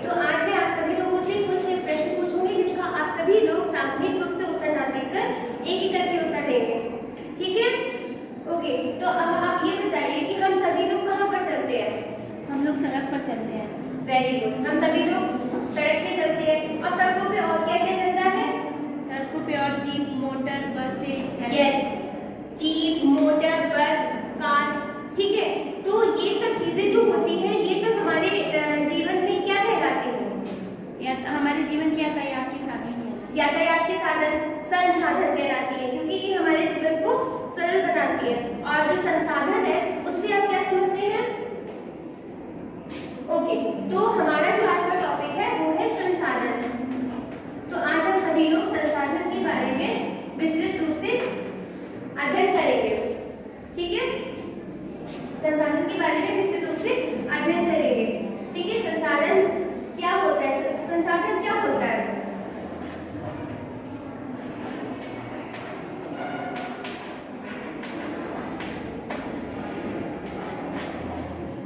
तो आज मैं आप सभी लोगों से कुछ प्रश्न पूछूंगी जिसका आप सभी लोग सामूहिक रूप से उत्तर ना देकर एक एक करके उत्तर देंगे, ठीक है? ओके, तो अब आप ये बताइए कि हम सभी लोग कहाँ पर चलते हैं? हम लोग सड़क पर चलते हैं। वेरी गुड, हम सभी लोग सड़क पे चलते हैं। और सड़कों पे और क्या क्या चलता है? सड़कों पे और जीप, मोटर, बसें। यस, जीप, मोटर, बस, कार, ठीक है? तो ये सब चीजें जो होती हैं ये सब हमारे जीवन में क्या कहलाती हैं? या हमारे जीवन की यातायात के साधन है। यातायात के साधन, संसाधन कहलाती है, क्योंकि ये हमारे जीवन को सरल बनाती है। और जो संसाधन है उससे आप क्या समझते हैं? ओके, तो हमारा जो आज का टॉपिक है वो है संसाधन। तो आज हम सभी लोग संसाधन के बारे में विस्तृत रूप से अध्ययन करेंगे, ठीक है? संसाधन के बारे में विस्तृत रूप से अध्ययन करेंगे, ठीक है? संसाधन क्या होता है? संसाधन क्या होता है?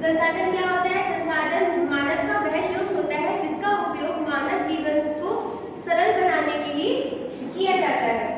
संसाधन क्या होता है? संसाधन मानव का वह स्रोत होता है जिसका उपयोग मानव जीवन को सरल बनाने के लिए किया जाता है।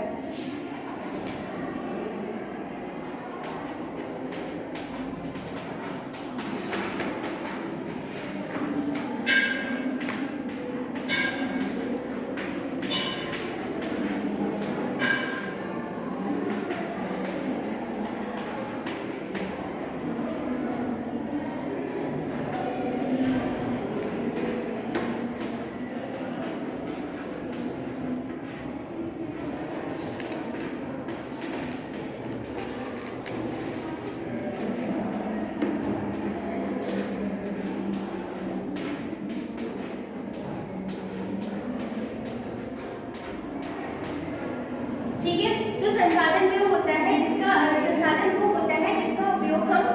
ठीक है, तो संसाधन वो होता है जिसका संसाधन वो होता है जिसका उपयोग हम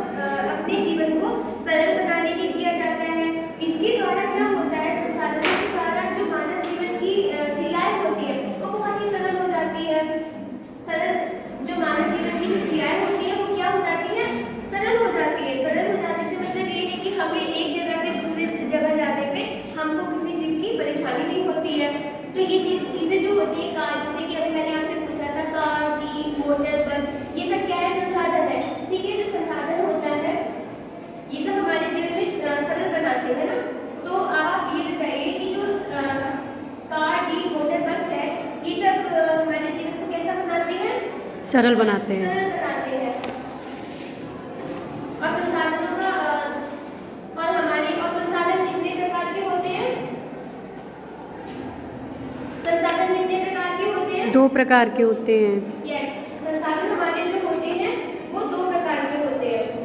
अपने जीवन को सरल बनाने में किया जाता है। इसके द्वारा क्या होता है? संसाधनों के द्वारा जो मानव जीवन की क्रियाएं होती है वो बहुत ही सरल हो जाती है। सरल जो मानव जीवन की क्रियाएं होती है वो क्या हो जाती है? सरल हो जाती है। सरल हो जाने से मतलब ये है कि हमें एक जगह से दूसरी जगह जाने पे हमको किसी चीज की परेशानी नहीं होती है। तो ये चीजें जो होती है कार, जैसे कि अभी मैंने आपसे कार, जीप, मोटर, बस, ये सब क्या है? संसाधन है, ठीक है? जो संसाधन होता है ये सब हमारे जीवन में सरल बनाते हैं ना। तो आप ये बताइए कि जो कार, जीप, मोटर, बस है ये सब हमारे जीवन को कैसा बनाते हैं? सरल बनाते हैं। सरल बनाते हैं। और संसाधनों का और हमारे और संसाधन कितने प्रकार के होते हैं? संसाधन कितने प्रकार के होते हैं? 2 प्रकार के होते हैं। यस, संसाधन हमारे जो होते हैं वो 2 प्रकार के होते हैं।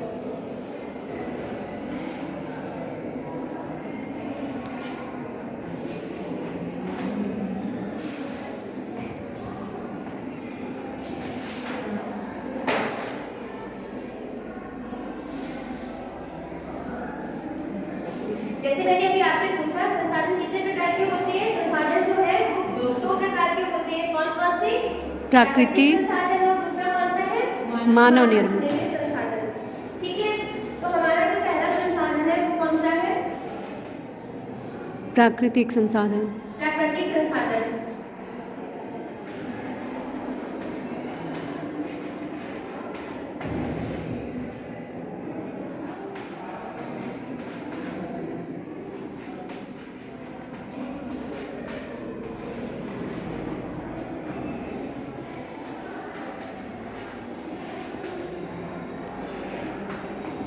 जैसे मैंने अभी आपसे पूछा संसाधन कितने प्रकार के होते हैं? संसाधन जो है वो 2 प्रकार के होते हैं। प्राकृतिक संसाधन और दूसरा कौन सा है? मानव निर्मित। संसाधन। ठीक है, तो हमारा जो पहला संसाधन है वो कौन सा है? प्राकृतिक संसाधन। प्राकृतिक संसाधन।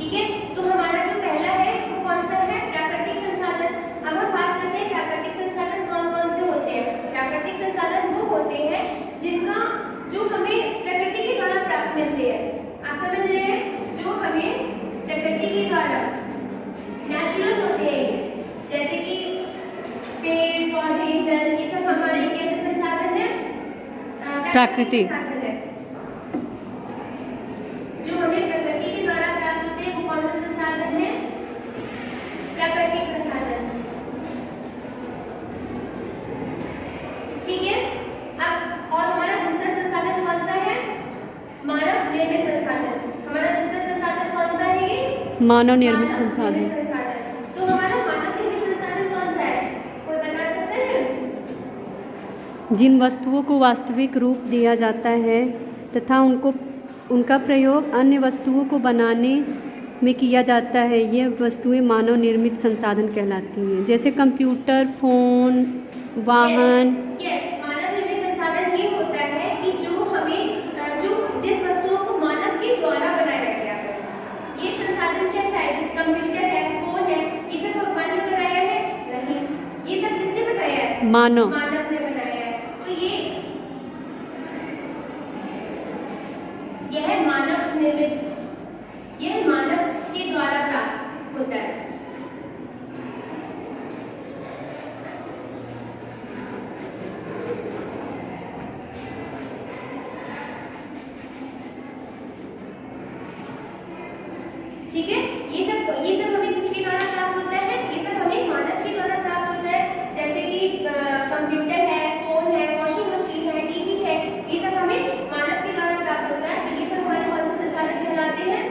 ठीक है, तो हमारा जो पहला है वो कौन सा है? प्राकृतिक संसाधन। अब हम बात करते हैं प्राकृतिक संसाधन कौन कौन से होते हैं। प्राकृतिक संसाधन वो होते हैं जिनका जो हमें प्रकृति के द्वारा प्राप्त मिलते हैं। आप समझ रहे हैं? जो हमें प्रकृति के द्वारा नेचुरल होते हैं, जैसे कि पेड़ पौधे जल, ये सब हमारे कैसे संसाधन है? प्राकृतिक संसाधन है। जो हमें प्रकृति के द्वारा प्राप्त होते हैं वो कौन सा संसाधन है? प्राकृतिक संसाधन। ठीक है, अब और हमारा दूसरा संसाधन कौन सा है? मानव निर्मित संसाधन। हमारा दूसरा संसाधन कौन सा है? मानव निर्मित मानव संसाधन। निर्मित संसाधन। तो हमारा मानव निर्मित संसाधन कौन सा है? कोई बता सकता है? जिन वस्तुओं को वास्तविक रूप दिया जाता है तथा उनका प्रयोग अन्य वस्तुओं को बनाने में किया जाता है, ये वस्तुएं मानव निर्मित संसाधन कहलाती हैं। जैसे कंप्यूटर, फोन, वाहन। यस, मानव निर्मित संसाधन ये होता है कि जो हमें जो जिन वस्तुओं को मानव के द्वारा बनाया गया है, ये संसाधन कैसा है? जैसे कंप्यूटर है, फोन है, ये सब भगवान ने बनाया है? नहीं, ये सब किसने बनाया है? मानव। मानव ने बनाया है। तो यह मानव निर्मित, यह मानव के द्वारा प्राप्त होता है। ठीक है, ये सब हमें किसके द्वारा प्राप्त होता है? ये सब हमें मानव के द्वारा प्राप्त होता है। जैसे कि कंप्यूटर है, फोन है, वॉशिंग मशीन है, टीवी है, ये सब हमें मानव के द्वारा प्राप्त होता है। तो ये सब हमारे कौन से संसाधन कहलाते हैं?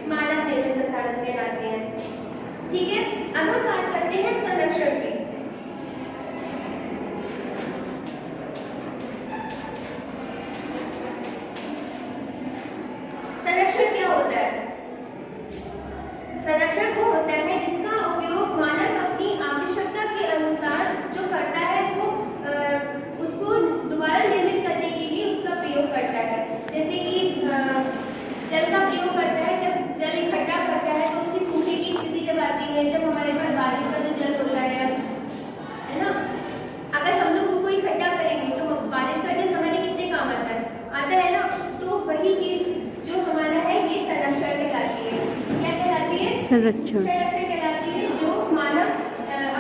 मानव निर्मित संसाधन कहलाते हैं। ठीक है, अब हम बात करते हैं संरक्षण की। संरक्षण क्या होता है? संरक्षण वो होता है जिसका उपयोग मानव अपनी आवश्यकता के अनुसार जो करता है वो उसको दोबारा निर्मित करने के लिए उसका प्रयोग करता है। जैसे कि जल का प्रयोग करता है, जब जल इकट्ठा करता है तो उसकी सूखे की स्थिति जब आती है, जब हमारे पास बारिश का जो जल होता है ना, अगर हम लोग उसको इकट्ठा करेंगे तो बारिश का जल हमारे कितने काम आता है ना। तो वही चीज जो हमारा है ये संरक्षण कहलाती है। क्या कहलाती है? संरक्षण। संरक्षण कहलाती है, जो मानव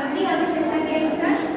अपनी आवश्यकता के अनुसार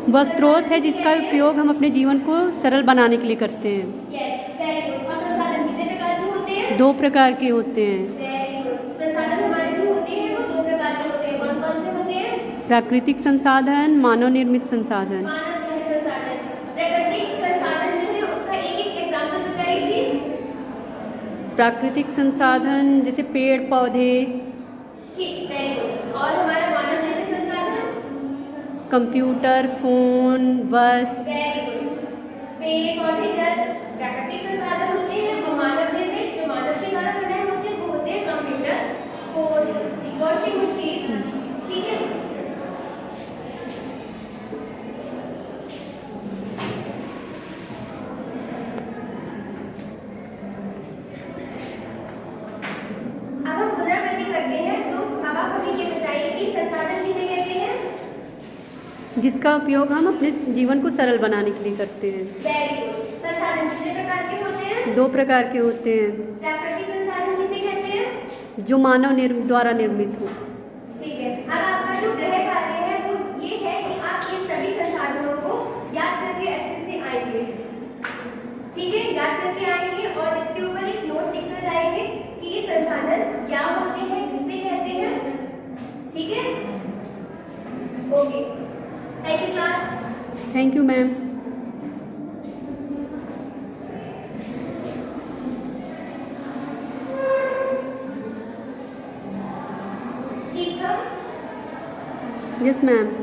वह स्रोत है जिसका उपयोग हम अपने जीवन को सरल बनाने के लिए करते हैं। Yes, very good. और संसाधन कितने प्रकार के होते हैं? 2 प्रकार के होते हैं। Very good. संसाधन हमारे जो होते हैं वो 2 प्रकार के होते हैं। कौन कौन से होते हैं? प्राकृतिक संसाधन, मानव निर्मित संसाधन। मानव निर्मित संसाधन। प्राकृतिक संसाधन जो है उसका एक एग्जाम्पल बताइए प्लीज। प्राकृतिक संसाधन जैसे पेड़ पौधे। ठीक, वेरी गुड। और हमारा मानव निर्मित संसाधन? कंप्यूटर, फोन, बस। Very good. पेड़ पौधे जल प्राकृतिक संसाधन होते हैं, और मानव निर्मित जो मानव के द्वारा बनाए होते हैं वो होते हैं कंप्यूटर, फोन, वॉशिंग मशीन। ठीक है। अब हम पुनरावृत्ति करते हैं, तो अब आप हमें ये बताइए कि संसाधन किसे कहते हैं? जिसका उपयोग हम अपने जीवन को सरल बनाने के लिए करते हैं। Very good. संसाधन कितने प्रकार के होते हैं? 2 प्रकार के होते हैं। प्राकृतिक संसाधन किसे कहते हैं? जो मानव द्वारा निर्मित हो। ठीक है। अब आपका जो गृह कार्य है वो ये है कि आप इन सभी संसाधनों को याद करके अच्छे से आएंगे। ठीक है, याद करके आएंगे और इसके ऊपर एक नोट लिखकर जाएंगे कि ये संसाधन क्या होते हैं, किसे कहते हैं। ठीक है, okay. Thank you class. Thank you ma'am. ठीक है। Yes ma'am.